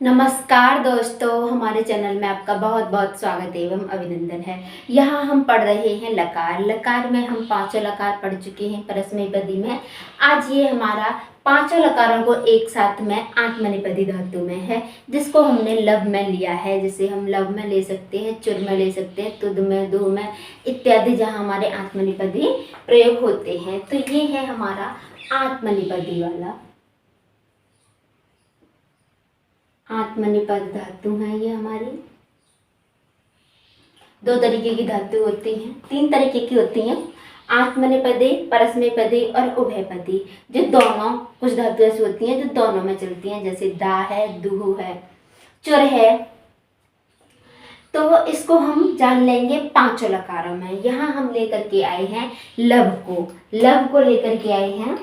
नमस्कार दोस्तों, हमारे चैनल में आपका बहुत बहुत स्वागत एवं अभिनंदन है। यहाँ हम पढ़ रहे हैं लकार। लकार में हम पांचों लकार पढ़ चुके हैं परस्मैपदी में। आज ये हमारा पांचों लकारों को एक साथ में आत्मनेपदी धातु में है, जिसको हमने लब में लिया है। जैसे हम लब में ले सकते हैं, चुर में ले सकते हैं, तुद में, दु में इत्यादि, जहाँ हमारे आत्मनेपदी प्रयोग होते हैं। तो ये है हमारा आत्मनेपदी वाला। आत्मनेपद धातु है ये हमारी। दो तरीके की धातु होती हैं, तीन तरीके की होती हैं, आत्मनेपदी, परस्मैपदी और उभयपदी। जो दोनों कुछ धातु ऐसी होती हैं जो दोनों में चलती हैं, जैसे दा है, दुहु है, चुर है। तो इसको हम जान लेंगे पांचों लकारों में। यहाँ हम लेकर के आए हैं लब को लेकर के आए हैं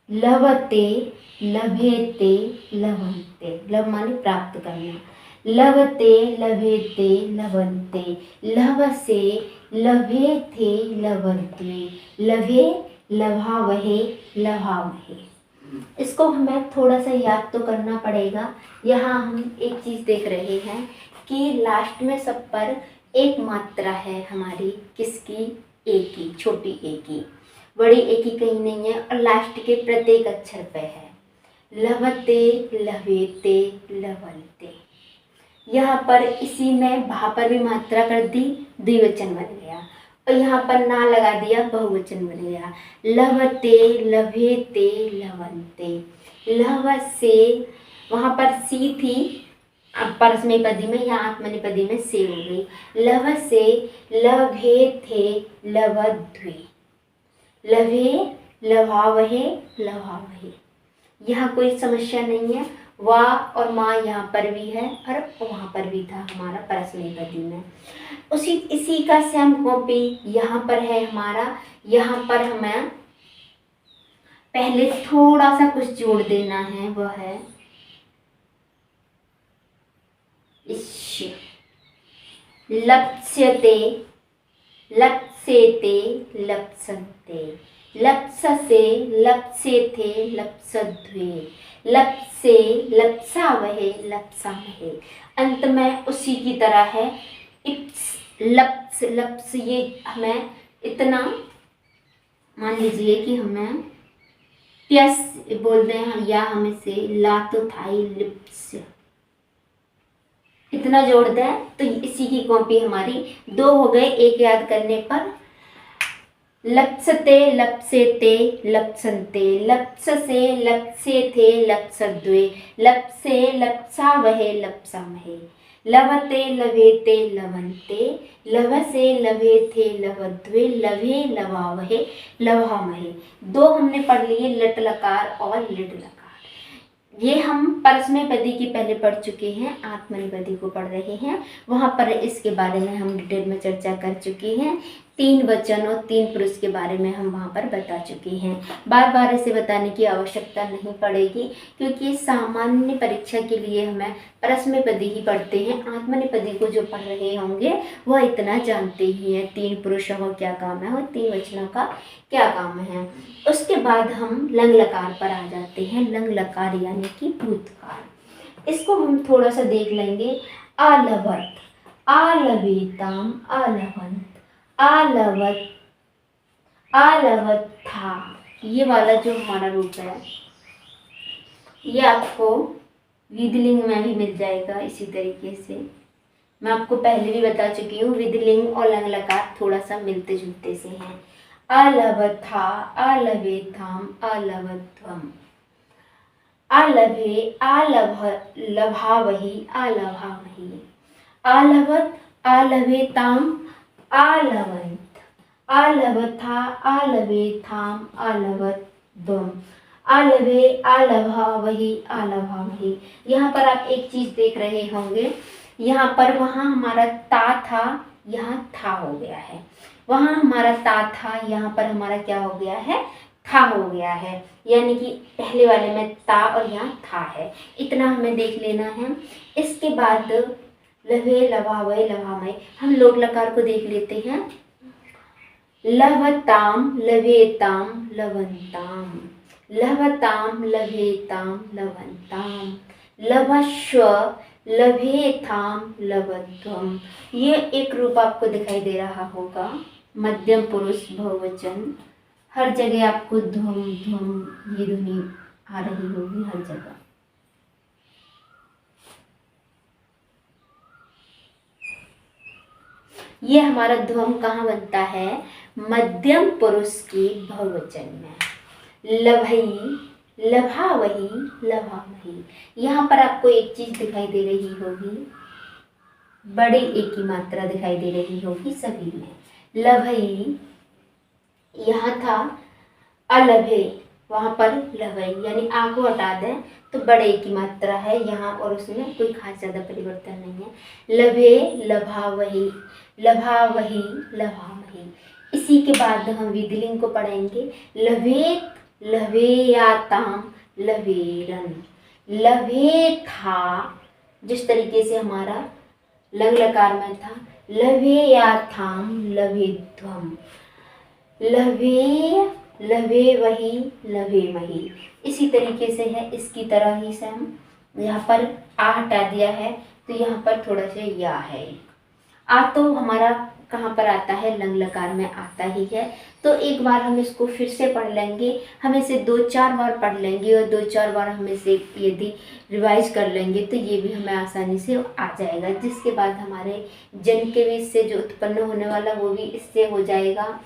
लभते, लभेते, लभन्ते। लब माने प्राप्त करना। लभते, लभेते, लभन्ते, लभसे, लभेथे, लभन्ते, लभे, लभावहे, लभामहे। इसको हमें थोड़ा सा याद तो करना पड़ेगा। यहाँ हम एक चीज़ देख रहे हैं कि लास्ट में सब पर एक मात्रा है हमारी। किसकी? एक की, छोटी एक की। बड़ी एक ही कहीं नहीं है, और लास्ट के प्रत्येक अक्षर पे है। लभते, लभेते, लभन्ते। यहाँ पर इसी में भा पर भी मात्रा कर दी, द्विवचन बन गया, और यहाँ पर ना लगा दिया, बहुवचन बन गया। लभते, लभेते, लभन्ते। लभसे, वहाँ पर सी थी, अब परस्मैपदी में या आत्मनेपदी में से हो गई। लभसे, लभेथे, लभध्वे। लभे, लभावहे, लभामहे। यहाँ कोई समस्या नहीं है। वा और माँ यहाँ पर भी है, और वहाँ पर भी था हमारा परस्मैपदी में। इसी का सेम कॉपी यहाँ पर है हमारा। यहाँ पर हमें पहले थोड़ा सा कुछ जोड़ देना है, वह है लप्स्यते, लप्स्येते, लप्सन्ते। लप्ससे, लप्स्येथे, लप्सध्वे। लप्से, लप्सावहे, लप्सामहे। अंत में उसी की तरह है इप्स, लप्स, लप्स। ये हमें इतना मान लीजिए कि हमें प्यस बोल रहे हैं, या हमें से ला तो था ही, लिप्स, इतना जोड़ दें तो इसी की कॉपी हमारी दो हो गए एक याद करने पर। लप्सते, लप्सेते, लप्सन्ते। लप्ससे, लप्स्येथे, लप्सध्वे। लप्से, लप्सावहे, लप्सामहे। लभते, लभेते, लभन्ते। लभसे, लभेथे, लभध्वे। लभे, लभावहे, लभामहे। दो हमने पढ़ लिए, लट लकार और लिट लकार। ये हम परस्मैपदी की पहले पढ़ चुके हैं, आत्मनेपदी को पढ़ रहे हैं। वहाँ पर इसके बारे में हम डिटेल में चर्चा कर चुके हैं। तीन वचन और तीन पुरुष के बारे में हम वहाँ पर बता चुके हैं। बार बार इसे बताने की आवश्यकता नहीं पड़ेगी, क्योंकि सामान्य परीक्षा के लिए हमें परस्मैपदी ही पढ़ते हैं। आत्मनेपदी को जो पढ़ रहे होंगे वह इतना जानते ही हैं, तीन पुरुषों का क्या काम है और तीन वचनों का क्या काम है। उसके बाद हम लंग लकार पर आ जाते हैं। लंग लकार यानी कि भूतकाल। इसको हम थोड़ा सा देख लेंगे। आलभत, आलभेताम, आलभंत, आलवत, आलवत था। ये वाला जो हमारा रूप है, ये आपको विधिलिंग में भी मिल जाएगा। इसी तरीके से मैं आपको पहले भी बता चुकी हूँ, विधिलिंग और लंग लकार थोड़ा सा मिलते जुलते से हैं। आलवथा, आलवेथाम, आलवध्वम। आलभे, आलभ, लभावहि, आलभामहि। आलवत, आलवेताम, आलवंत। आलवथा, आलवेथाम, आलवध्वम। आलभे, आलभावहि, आलभामहि। यहाँ पर आप एक चीज देख रहे होंगे, यहाँ पर वहाँ हमारा ता था, यहाँ था हो गया है। वहाँ हमारा ता था, यहाँ पर हमारा क्या हो गया है? था हो गया है। यानी कि पहले वाले में ता और यहाँ था है। इतना हमें देख लेना है। इसके बाद लभे, लभावहे, लभामहे। हम लोट लकार को देख लेते हैं। लभताम, लभेताम, लवंताम। लभताम लभेताम लभन्ताम, लभस्व लभेथाम लभध्वम। ये एक रूप आपको दिखाई दे रहा होगा, मध्यम पुरुष बहुवचन। हर जगह आपको ध्वम ध्वम ये ध्वनि आ रही होगी हर जगह। ये हमारा ध्वम कहाँ बनता है? मध्यम पुरुष की बहुवचन में। लभई, लभावही, लभामही। यहाँ पर आपको एक चीज दिखाई दे रही होगी, बड़ी एक की मात्रा दिखाई दे रही होगी सभी में। लभई यहाँ था, अलभे वहां पर लभई, यानी आ को हटा दें तो बड़े की मात्रा है यहाँ, और उसमें कोई खास ज्यादा परिवर्तन नहीं है। लभे लभावही, लभावही लभामही। इसी के बाद हम विधिलिंग को पढ़ेंगे। लभेत लभेयाताम लभेरन। लभे था, जिस तरीके से हमारा लंग लकार में था, लभेयाथाम लभेध्वम। लभे लभे वही लभे मही। इसी तरीके से है, इसकी तरह ही से हम यहाँ पर आ हटा दिया है तो यहाँ पर थोड़ा सा या है। आ तो हमारा कहाँ पर आता है? लंग लकार में आता ही है। तो एक बार हम इसको फिर से पढ़ लेंगे, हम इसे 2-4 बार पढ़ लेंगे और 2-4 बार हम इसे यदि रिवाइज कर लेंगे तो ये भी हमें आसानी से आ जाएगा। जिसके बाद हमारे जन के बीच से जो उत्पन्न होने वाला वो भी इससे हो जाएगा।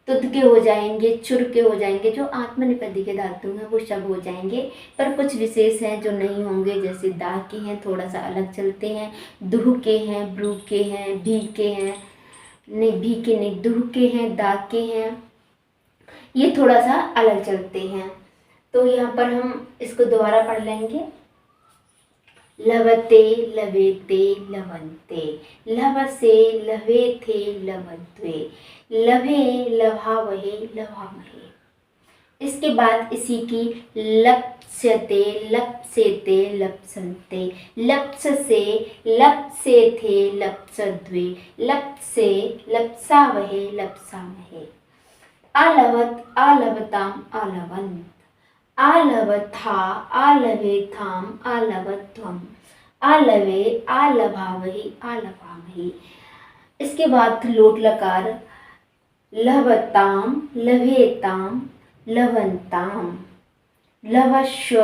तुद के हो जाएंगे, चुर के हो जाएंगे, जो आत्मनेपदी के धातु हैं वो सब हो जाएंगे। पर कुछ विशेष हैं जो नहीं होंगे, जैसे दा के हैं थोड़ा सा अलग चलते हैं, दुह के हैं, ब्रू के हैं, भी के हैं, नहीं भी के नहीं, दुह के हैं, दा के हैं, ये थोड़ा सा अलग चलते हैं। तो यहाँ पर हम इसको दोबारा पढ़ लेंगे। लभते लभेते लभन्ते, लभसे लभेथे लभध्वे, लभे लभावहे लभामहे। इसके बाद इसी की लप्स्यते लप्सेते लप्सन्ते, लप्ससे लप्सेथे लप्सध्वे, लप्से लप्सावहे लप्सामहे। अलवत आलवताम आलवन्त, आलवथा आलवेथाम आलवध्वम, आलवे आलभावहि आलभामहि। इसके बाद लोट लकार। लभताम लभेताम लभन्ताम, लभस्व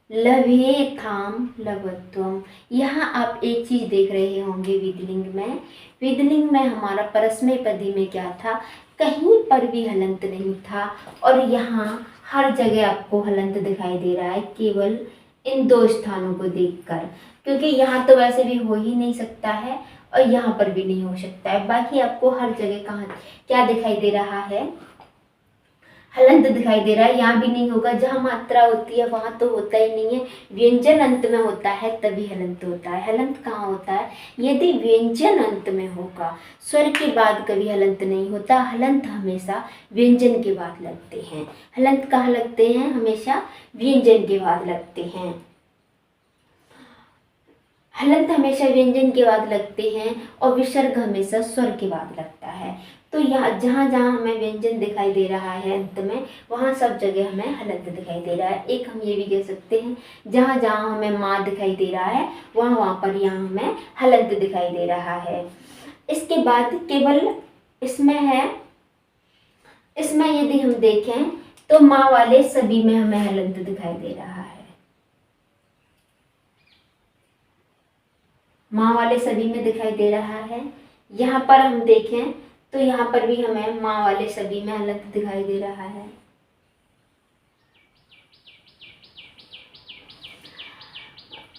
लभेथाम लभध्वम। यहाँ आप एक चीज देख रहे होंगे विधिलिंग में। विधिलिंग में हमारा परस्मैपदी में क्या था? कहीं पर भी हलंत नहीं था, और यहाँ हर जगह आपको हलंत दिखाई दे रहा है, केवल इन 2 स्थानों को देखकर, क्योंकि यहाँ तो वैसे भी हो ही नहीं सकता है और यहाँ पर भी नहीं हो सकता है। बाकी आपको हर जगह कहाँ क्या दिखाई दे रहा है? हलंत दिखाई दे रहा है। यहाँ भी नहीं होगा, जहाँ मात्रा होती है वहाँ तो होता ही नहीं है। व्यंजन अंत में होता है तभी हलंत होता है। हलंत कहाँ होता है? यदि व्यंजन अंत में होगा, स्वर के बाद कभी हलंत नहीं होता। हलंत हमेशा व्यंजन के बाद लगते हैं। हलंत कहाँ लगते हैं? हमेशा व्यंजन के बाद लगते हैं। हलंत हमेशा व्यंजन के बाद लगते हैं और विसर्ग हमेशा स्वर के बाद लगता है। तो यहाँ जहाँ जहाँ हमें व्यंजन दिखाई दे रहा है अंत में, वहाँ सब जगह हमें हलंत दिखाई दे रहा है। एक हम ये भी कह सकते हैं, जहाँ जहाँ हमें माँ दिखाई दे रहा है वहाँ वहाँ पर यहाँ हमें हलंत दिखाई दे रहा है। इसके बाद केवल इसमें है, इसमें यदि हम देखें तो माँ वाले सभी में हमें हलंत दिखाई दे रहा है। माँ वाले सभी में दिखाई दे रहा है। यहाँ पर हम देखें तो यहाँ पर भी हमें माँ वाले सभी में हलंत दिखाई दे रहा है।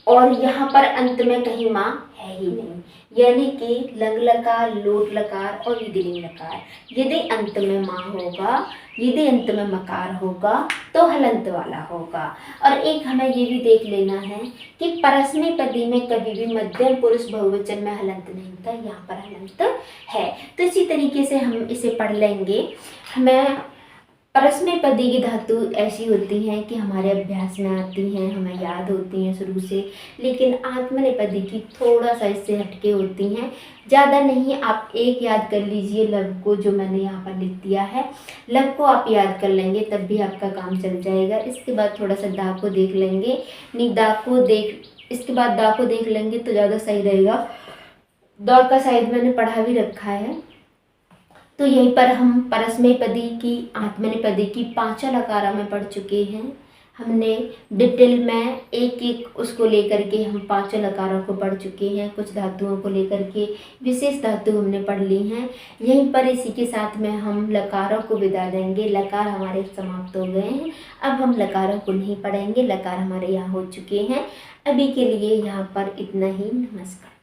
और यहाँ पर अंत में कहीं माँ है ही नहीं, यानी कि लंग लकार, लोट लकार और विधिलिंग लकार। यदि अंत में माँ होगा, यदि अंत में मकार होगा तो हलंत वाला होगा। और एक हमें ये भी देख लेना है कि परस्मैपदी में कभी भी मध्यम पुरुष बहुवचन में हलंत नहीं होता, यहाँ पर हलंत है। तो इसी तरीके से हम इसे पढ़ लेंगे। हमें परस्मैपदी की धातु ऐसी होती हैं कि हमारे अभ्यास में आती हैं, हमें याद होती हैं शुरू से, लेकिन आत्मनेपदी की थोड़ा सा इससे हटके होती हैं। ज़्यादा नहीं, आप एक याद कर लीजिए लव को, जो मैंने यहाँ पर लिख दिया है। लव को आप याद कर लेंगे तब भी आपका काम चल जाएगा। इसके बाद थोड़ा सा दा को देख लेंगे, नहीं दा को देख, इसके बाद दा को देख लेंगे तो ज़्यादा सही रहेगा। द का शायद मैंने पढ़ा भी रखा है। तो यहीं पर हम परस्मैपदी की, आत्मनेपदी की पांचों लकारा में पढ़ चुके हैं। हमने डिटेल में एक एक उसको लेकर के हम पांचों लकारों को पढ़ चुके हैं। कुछ धातुओं को लेकर के विशेष धातु हमने पढ़ ली हैं। यहीं पर इसी के साथ में हम लकारों को विदा देंगे। लकार हमारे समाप्त हो गए हैं, अब हम लकारों को नहीं पढ़ेंगे, लकार हमारे यहाँ हो चुके हैं। अभी के लिए यहाँ पर इतना ही। नमस्कार।